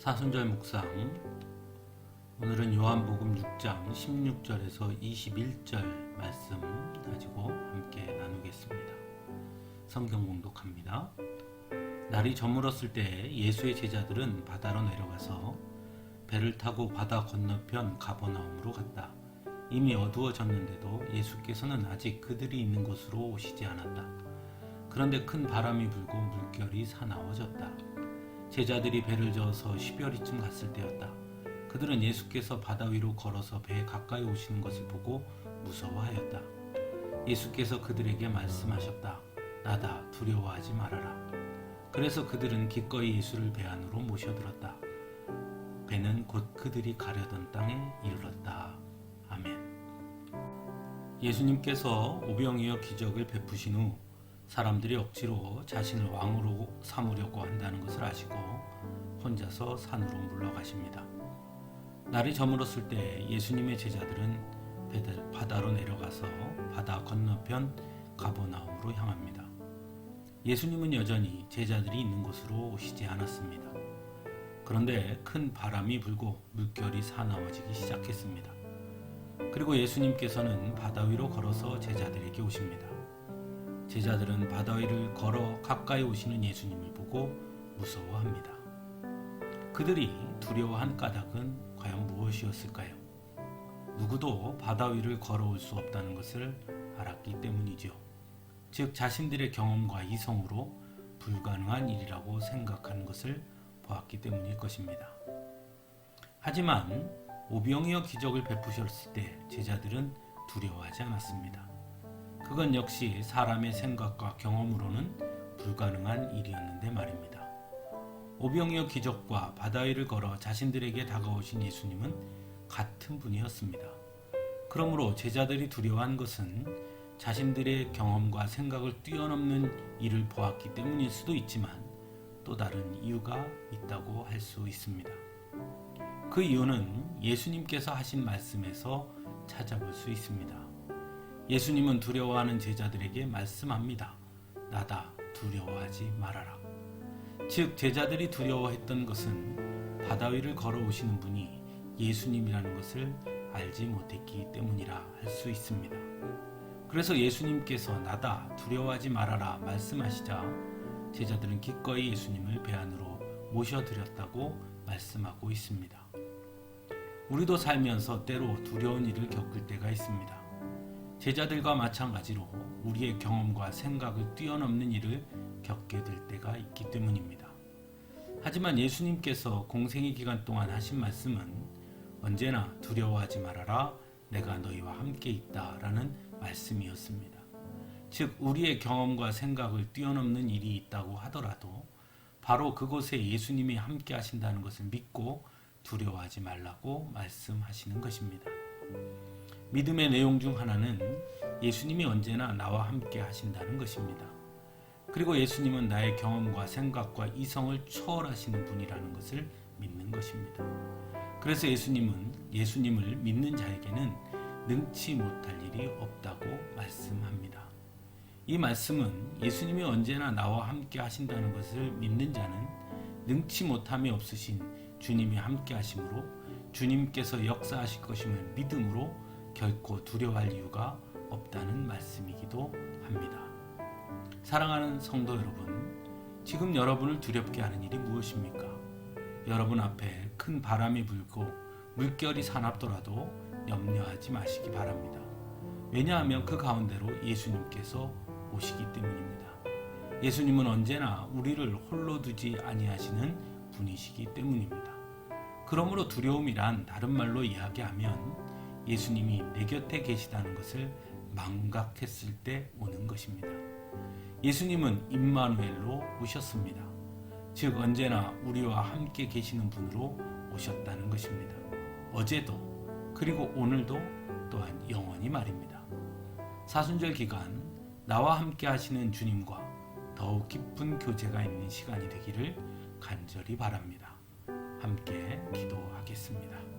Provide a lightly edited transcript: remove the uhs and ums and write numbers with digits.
사순절 묵상. 오늘은 요한복음 6장 16절에서 21절 말씀 가지고 함께 나누겠습니다. 성경 봉독합니다. 날이 저물었을 때 예수의 제자들은 바다로 내려가서 배를 타고 바다 건너편 가버나움으로 갔다. 이미 어두워졌는데도 예수께서는 아직 그들이 있는 곳으로 오시지 않았다. 그런데 큰 바람이 불고 물결이 사나워졌다. 제자들이 배를 저어서 10여리쯤 갔을 때였다. 그들은 예수께서 바다 위로 걸어서 배에 가까이 오시는 것을 보고 무서워하였다. 예수께서 그들에게 말씀하셨다. 나다, 두려워하지 말아라. 그래서 그들은 기꺼이 예수를 배 안으로 모셔들었다. 배는 곧 그들이 가려던 땅에 이르렀다. 아멘. 예수님께서 오병이어 기적을 베푸신 후 사람들이 억지로 자신을 왕으로 삼으려고 한다는 것을 아시고 혼자서 산으로 물러가십니다. 날이 저물었을 때 예수님의 제자들은 바다로 내려가서 바다 건너편 가버나움으로 향합니다. 예수님은 여전히 제자들이 있는 곳으로 오시지 않았습니다. 그런데 큰 바람이 불고 물결이 사나워지기 시작했습니다. 그리고 예수님께서는 바다 위로 걸어서 제자들에게 오십니다. 제자들은 바다 위를 걸어 가까이 오시는 예수님을 보고 무서워합니다. 그들이 두려워한 까닭은 과연 무엇이었을까요? 누구도 바다 위를 걸어올 수 없다는 것을 알았기 때문이죠. 즉 자신들의 경험과 이성으로 불가능한 일이라고 생각하는 것을 보았기 때문일 것입니다. 하지만 오병이어 기적을 베푸셨을 때 제자들은 두려워하지 않았습니다. 그건 역시 사람의 생각과 경험으로는 불가능한 일이었는데 말입니다. 오병이어 기적과 바다 위를 걸어 자신들에게 다가오신 예수님은 같은 분이었습니다. 그러므로 제자들이 두려워한 것은 자신들의 경험과 생각을 뛰어넘는 일을 보았기 때문일 수도 있지만 또 다른 이유가 있다고 할 수 있습니다. 그 이유는 예수님께서 하신 말씀에서 찾아볼 수 있습니다. 예수님은 두려워하는 제자들에게 말씀합니다. 나다, 두려워하지 말아라. 즉 제자들이 두려워했던 것은 바다 위를 걸어오시는 분이 예수님이라는 것을 알지 못했기 때문이라 할 수 있습니다. 그래서 예수님께서 나다, 두려워하지 말아라 말씀하시자 제자들은 기꺼이 예수님을 배 안으로 모셔드렸다고 말씀하고 있습니다. 우리도 살면서 때로 두려운 일을 겪을 때가 있습니다. 제자들과 마찬가지로 우리의 경험과 생각을 뛰어넘는 일을 겪게 될 때가 있기 때문입니다. 하지만 예수님께서 공생의 기간 동안 하신 말씀은 언제나 두려워하지 말아라, 내가 너희와 함께 있다 라는 말씀이었습니다. 즉 우리의 경험과 생각을 뛰어넘는 일이 있다고 하더라도 바로 그곳에 예수님이 함께 하신다는 것을 믿고 두려워하지 말라고 말씀하시는 것입니다. 믿음의 내용 중 하나는 예수님이 언제나 나와 함께 하신다는 것입니다. 그리고 예수님은 나의 경험과 생각과 이성을 초월하시는 분이라는 것을 믿는 것입니다. 그래서 예수님을 믿는 자에게는 능치 못할 일이 없다고 말씀합니다. 이 말씀은 예수님이 언제나 나와 함께 하신다는 것을 믿는 자는 능치 못함이 없으신 주님이 함께 하심으로 주님께서 역사하실 것임을 믿음으로 결코 두려워할 이유가 없다는 말씀이기도 합니다. 사랑하는 성도 여러분, 지금 여러분을 두렵게 하는 일이 무엇입니까? 여러분 앞에 큰 바람이 불고 물결이 사납더라도 염려하지 마시기 바랍니다. 왜냐하면 그 가운데로 예수님께서 오시기 때문입니다. 예수님은 언제나 우리를 홀로 두지 아니하시는 분이시기 때문입니다. 그러므로 두려움이란 다른 말로 이야기하면 예수님이 내 곁에 계시다는 것을 망각했을 때 오는 것입니다. 예수님은 임마누엘로 오셨습니다. 즉 언제나 우리와 함께 계시는 분으로 오셨다는 것입니다. 어제도 그리고 오늘도 또한 영원히 말입니다. 사순절 기간 나와 함께 하시는 주님과 더욱 깊은 교제가 있는 시간이 되기를 간절히 바랍니다. 함께 기도하겠습니다.